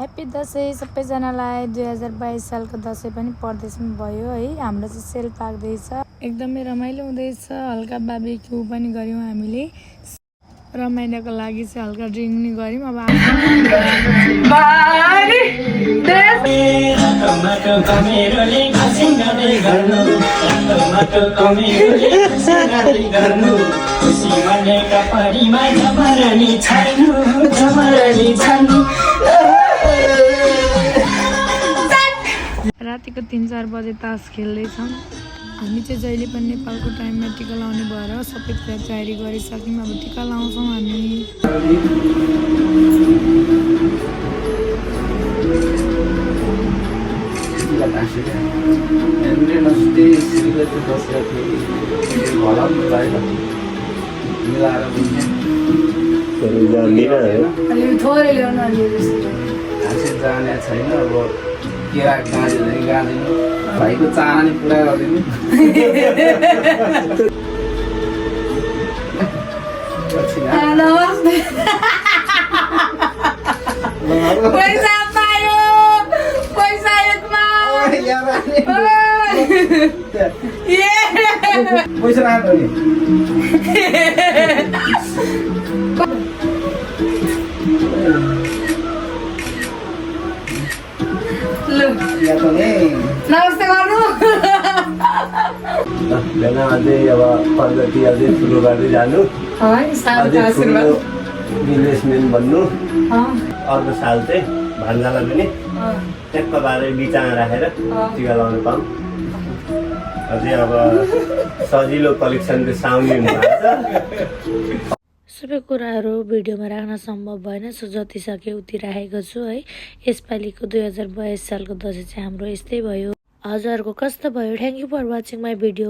Happy Dashain सबैजनालाई। 2022 सालको दसैँ पनि परदेशमा भयो है। हाम्रो चाहिँ सेल पाक्दैछ, एकदमै रमाइलो हुँदैछ। हल्का बार्बिक्यू पनि गऱ्यौँ हामीले। रमाइलोको लागि चाहिँ हल्का ड्रिङ्क पनि गऱ्यौँ। अब रातिको 3-4 बजे तास खेल्दैछौँ। हामी चाहिँ जहिले पनि नेपालको टाइममा टिका लाउने भएर सबै कुरा तयारी गरिसक्यौँ। अब टिका लाउँछौँ हामी। थोरै ल्याउनु जाने छैन। अब केरा गाँजेर गाँदिनु भाइको चाहना नि पुरा गरिदिनु। पैसा पायो, पैसा एकमा पैसा लाग्यो नि। नमस्ते गर्नु बेला अझै अब प्रगति अझै ठुलो गर्दै जानु, बिजनेसम्यान बन्नु। अर्को साल चाहिँ भान्जालाई पनि ट्याक्क बारे बिचामा राखेर टिका लाउनु पाऊँ। अझै अब सजिलो कलेक्सनको साउनी हुनुभएको छ। सबै कुराहरू भिडियोमा राख्न सम्भव भएन, सो जति सके उति राखेको छु है। यसपालिको 2022 सालको दसैँ चाहिँ हाम्रो यस्तै भयो। हजुरहरूको कस्तो भयो? Thank you for watching my video.